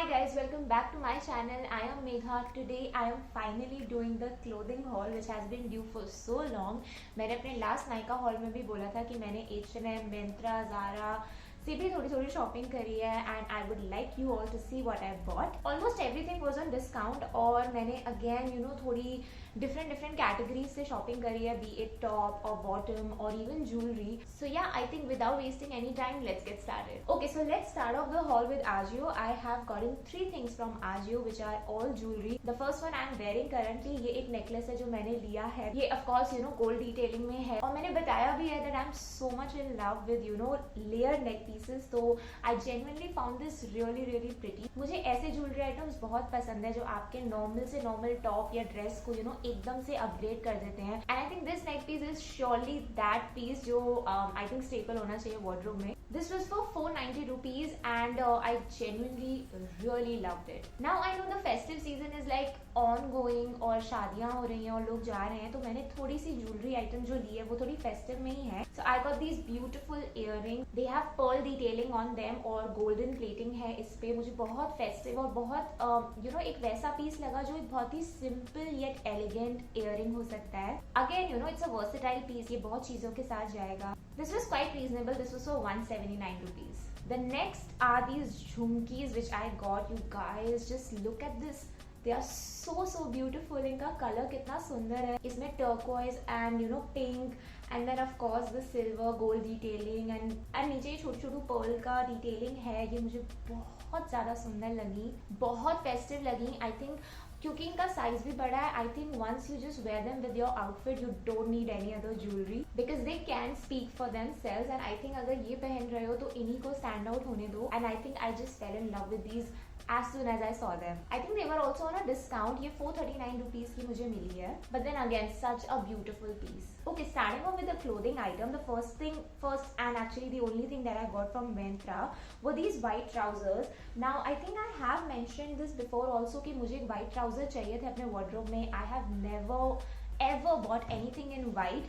guys, welcome back to my channel. I am Megha. Today I am finally doing the clothing haul which has been due for so long. मैंने अपने last Nykaa hall में भी बोला था कि मैंने H&M, Myntra, Zara से भी थोड़ी शॉपिंग करी है and I would like you all to see what I bought. Almost everything was on discount और मैंने again थोड़ी different categories से shopping करी है, be it top or bottom or even jewelry. So yeah, I think without wasting any time, let's get started. Okay, so let's start off the haul with Ajio. I have gotten 3 things from Ajio which are all jewelry. The first one I am wearing currently, ये एक necklace है जो मैंने लिया है. ये of course gold detailing में है और मैंने बताया भी है that I'm so much in love with layered neck pieces. So I genuinely found this really pretty. मुझे ऐसे jewelry items बहुत पसंद है जो आपके normal से normal top या dress को एकदम से upgrade कर देते हैं. And I think this neck piece is surely that piece जो I think staple होना चाहिए wardrobe में. This was for 490 rupees and I genuinely really loved it. Now I know the festive season is like ongoing और शादियाँ हो रही हैं और लोग जा रहे हैं तो मैंने थोड़ी सी jewelry item जो ली है वो थोड़ी festive में ही है. So I got these beautiful earrings. They have pearl detailing on them और golden plating है इस पे. मुझे बहुत festive और बहुत एक वैसा पीस लगा जो एक बहुत ही simple yet elegant earring हो सकता है. Again it's a versatile piece. ये बहुत चीजों के साथ जाएगा. This was quite reasonable. This was for 179 rupees. The next are these jhumkis which I got. You guys just look at this. They are so beautiful. इनका colour कितना सुंदर है. इसमें turquoise and pink and then of course the silver gold detailing and नीचे छोटू pearl का detailing है. ये मुझे बहुत ज़्यादा सुंदर लगी, बहुत festive लगी. I think क्योंकि इनका साइज भी बड़ा है, I think once you just wear them with your outfit you don't need any other jewellery because they can speak for themselves. And I think अगर ये पहन रहे हो तो इन्हीं को स्टैंड आउट होने दो. And I think I just fail in love with these as soon as I saw them. I think they were also on a discount. ये 439 rupees की मुझे मिली है. But then again, such a beautiful piece. Okay, starting off with the clothing item, the first and actually the only thing that I got from Myntra were these white trousers. Now I think I have mentioned this before also कि मुझे एक white trouser चाहिए थे अपने wardrobe में. I have never ever bought anything in white.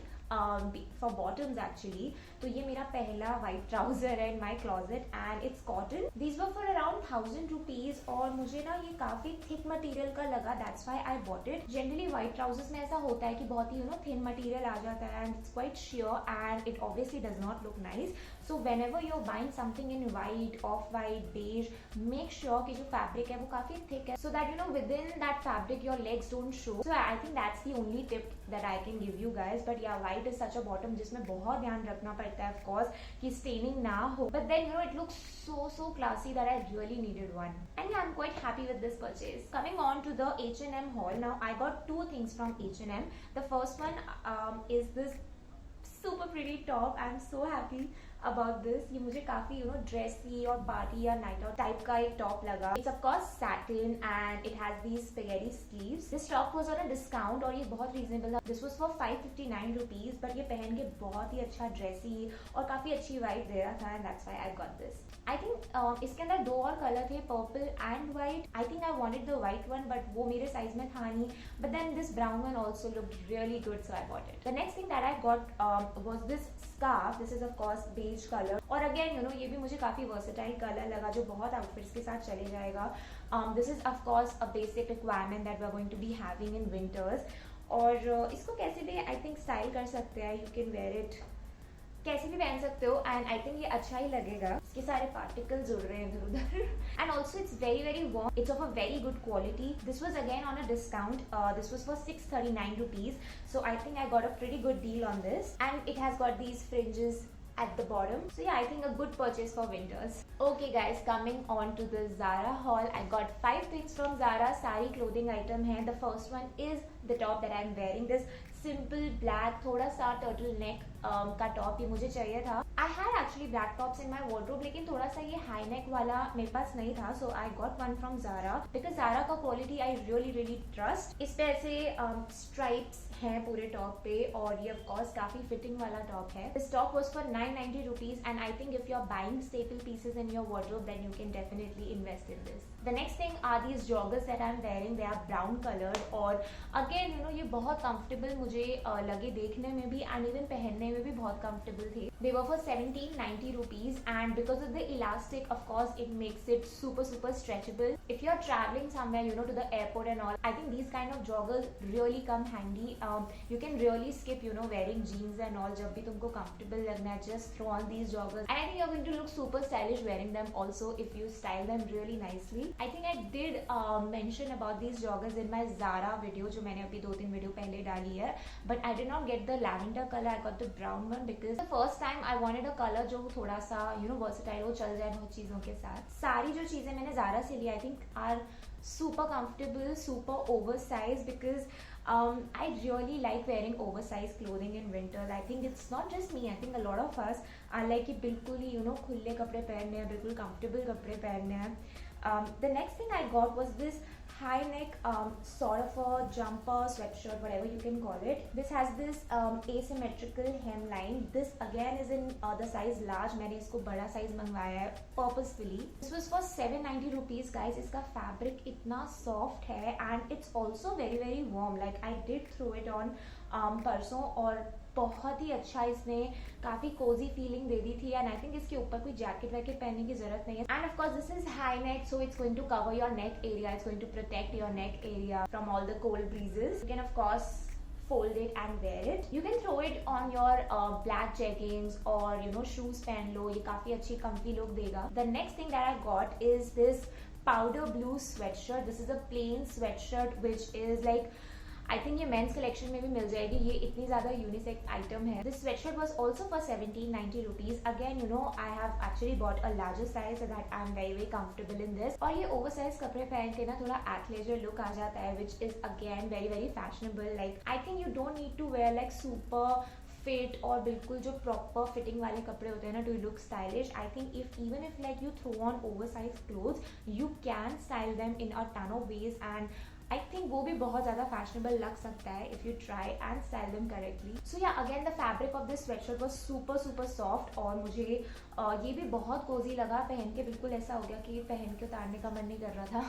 For bottoms actually. तो ये मेरा पहला white trouser है in my closet and it's cotton. These were for around 1000 rupees और मुझे ना ये काफी thick material का लगा. That's why I bought it. Generally white trousers में ऐसा होता है कि बहुत ही thin material आ जाता है and it's quite sheer and it obviously does not look nice. So whenever you're buying something in white, off-white, beige, make sure कि जो fabric है वो काफी thick है so that within that fabric your legs don't show. So I think that's the only tip that I can give you guys. But yeah, white is such a bottom जिसमें बहुत ध्यान रखना पड़ता है of course कि staining ना हो. But then it looks so classy that I really needed one. And yeah, I'm quite happy with this purchase. Coming on to the H&M haul. Now I got 2 things from H&M. The first one is this super pretty top. I'm so happy about this. ये मुझे काफी dressy और party या night out type का एक top लगा. It's of course satin and it has these spaghetti sleeves. This top was on a discount और ये बहुत reasonable था. This was for 559 rupees but ये पहन के बहुत ही अच्छा dressy और काफी अच्छी vibe दे रहा था and that's why I got this. I think इसके अंदर 2 और कलर थे, purple and white. I think I wanted the white one but वो मेरे size में था नहीं. But then this brown one also looked really good so I bought it. The next thing that I got was this scarf. This is of course beige color और again ये भी मुझे काफी versatile color लगा जो बहुत outfits के साथ चले जाएगा. This is of course a basic requirement that we are going to be having in winters और इसको कैसे भी I think style कर सकते हैं. You can wear it कैसे भी पहन सकते हो एंड आई थिंक ये अच्छा ही लगेगा. इसके सारे पार्टिकल्स उड़ रहे हैं इधर उधर and also it's very warm. It's of a very good quality. This was again on a discount. This was for 639 rupees. So I think I got a pretty good deal on this and it has got these fringes at the bottom. So yeah, I think a good purchase for winters. Okay guys, coming on to the Zara haul. I got 5 things from Zara. सारी clothing item है. The first one is the top that I'm wearing. This simple black थोड़ा सा turtleneck का top ये मुझे चाहिए था. I had actually black tops in my wardrobe लेकिन थोड़ा सा ये high neck वाला मेरे पास नहीं था. So I got one from Zara because Zara का quality I really trust. इस पे ऐसे stripes हैं पूरे टॉप पे और ये of course काफी fitting वाला टॉप है. This top was for 990 rupees and I think if you're buying staple pieces in your wardrobe then you can definitely invest in this. The next thing are these joggers that I'm wearing. They are brown colored और again ये बहुत comfortable मुझे लगे देखने में भी and even पहनने पहनने में भी बहुत कंफर्टेबल थे. They were for 1790 rupees and because of the elastic, of course, it makes it super stretchable. If you're traveling somewhere, you know, to the airport and all, I think these kind of joggers really come handy. You can really skip, you know, wearing jeans and all. जब भी तुमको comfortable लगना है, just throw on these joggers. And I think you're going to look super stylish wearing them also if you style them really nicely. I think I did mention about these joggers in my Zara video जो मैंने अभी 2-3 video पहले डाली है. But I did not get the lavender color. I got the brown one because the first time I wanted a color जो थोड़ा सा, you know, versatile हो, चल जाए बहुत चीज़ों के साथ. सारी जो चीज़ें मैंने Zara से ली, I think are super comfortable, super oversized because I really like wearing oversized clothing in winters. I think it's not just me. I think a lot of us are like कि बिल्कुल ही, you know, खुले कपड़े पहनने हैं, बिल्कुल comfortable कपड़े पहनने हैं. The next thing I got was this high neck sort of a jumper sweatshirt, whatever you can call it. This has this asymmetrical hemline. This again is in the size large. मैंने इसको बड़ा size मंगवाया है purposefully. This was for 790 rupees, guys. इसका fabric इतना soft है and it's also very warm. Like I did throw it on परसों और बहुत ही अच्छा इसने काफी कोजी फीलिंग दे दी थी. एंड आई थिंक इसके ऊपर कोई जैकेट वैकेट पहनने की जरूरत नहीं है. And of course this is high neck, so it's going to cover your neck area. It's going to protect your neck area from all the cold breezes. You can of course fold it and wear it. You can throw it on your black jeggings or, you know, shoes पहन लो. ये काफी अच्छी comfy look देगा. The next thing that I got is this powder blue sweatshirt. This is a plain sweatshirt which is like, I think ये men's collection में भी मिल जाएगी. ये इतनी ज़्यादा यूनिसेक्स आइटम है. This sweatshirt was also for 1790 rupees. Again, you know, I have actually bought a larger size so that I'm very comfortable in this. और ये oversized कपड़े पहन के ना थोड़ा athleisure look आ जाता है, which is again very fashionable. Like I think you don't need to wear like super fit और बिल्कुल जो proper fitting वाले कपड़े होते हैं ना to look stylish. I think even if like you throw on oversized clothes, you can style them in a ton of ways and I think वो भी बहुत ज़्यादा fashionable लग सकता है if you try and style them correctly. So yeah, again the fabric of this sweatshirt was super soft और मुझे ये भी बहुत cozy लगा. पहन के बिल्कुल ऐसा हो गया कि पहन के उतारने का मन नहीं कर रहा था.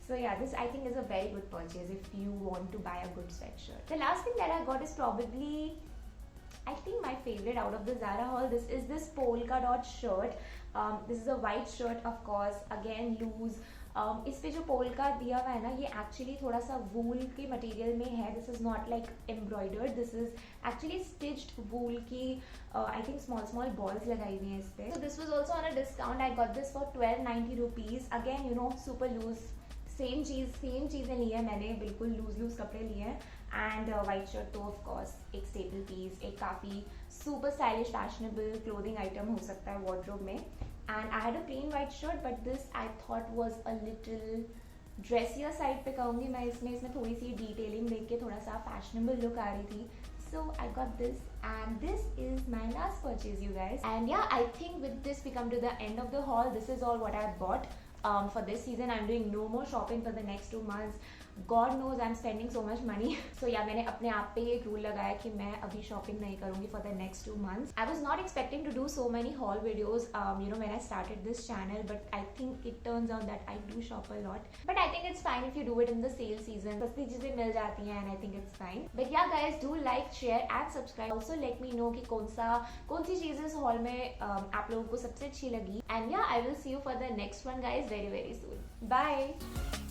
So yeah, this I think is a very good purchase if you want to buy a good sweatshirt. The last thing that I got is probably, I think, my favorite out of the Zara haul. This is this polka dot shirt. This is a white shirt, of course, again loose. इस पे जो polka दिया हुआ है ना, ये actually थोड़ा सा वूल के मटेरियल में है. This is not like embroidered, this is actually stitched wool की आई थिंक स्मॉल बॉल्स लगाई हुई हैं इस पे. So this was also on a discount. I got this for 1290 rupees. Again you know super loose, same चीज़ें ली है मैंने, बिल्कुल लूज कपड़े लिए हैं. एंड वाइट शर्ट तो ऑफ कोर्स एक स्टेपल पीस, एक काफ़ी super stylish fashionable clothing item हो सकता है वार्डरोब में. And I had a plain white shirt, but this I thought was a little dressier side पे कहूँगी मैं. इसमें थोड़ी सी डिटेलिंग देख के थोड़ा सा fashionable look आ रही थी. So I got this and this is my last purchase, you guys. And yeah, I think with this we come to the end of the haul. This is all what I bought for this season. I'm doing no more shopping for the next 2 months. God knows I'm spending so much money. So yeah, मैंने अपने आप पे एक rule लगाया कि मैं अभी shopping नहीं करूँगी for the next 2 months. I was not expecting to do so many haul videos, you know, when I started this channel, but I think it turns out that I do shop a lot. But I think it's fine if you do it in the sale season. सस्ती चीजें मिल जाती हैं and I think it's fine. But yeah, guys, do like, share and subscribe. Also let me know कि कौन सी चीजें इस haul में आप लोगों को सबसे अच्छी लगी. And yeah, I will see you for the next one, guys, very soon. Bye.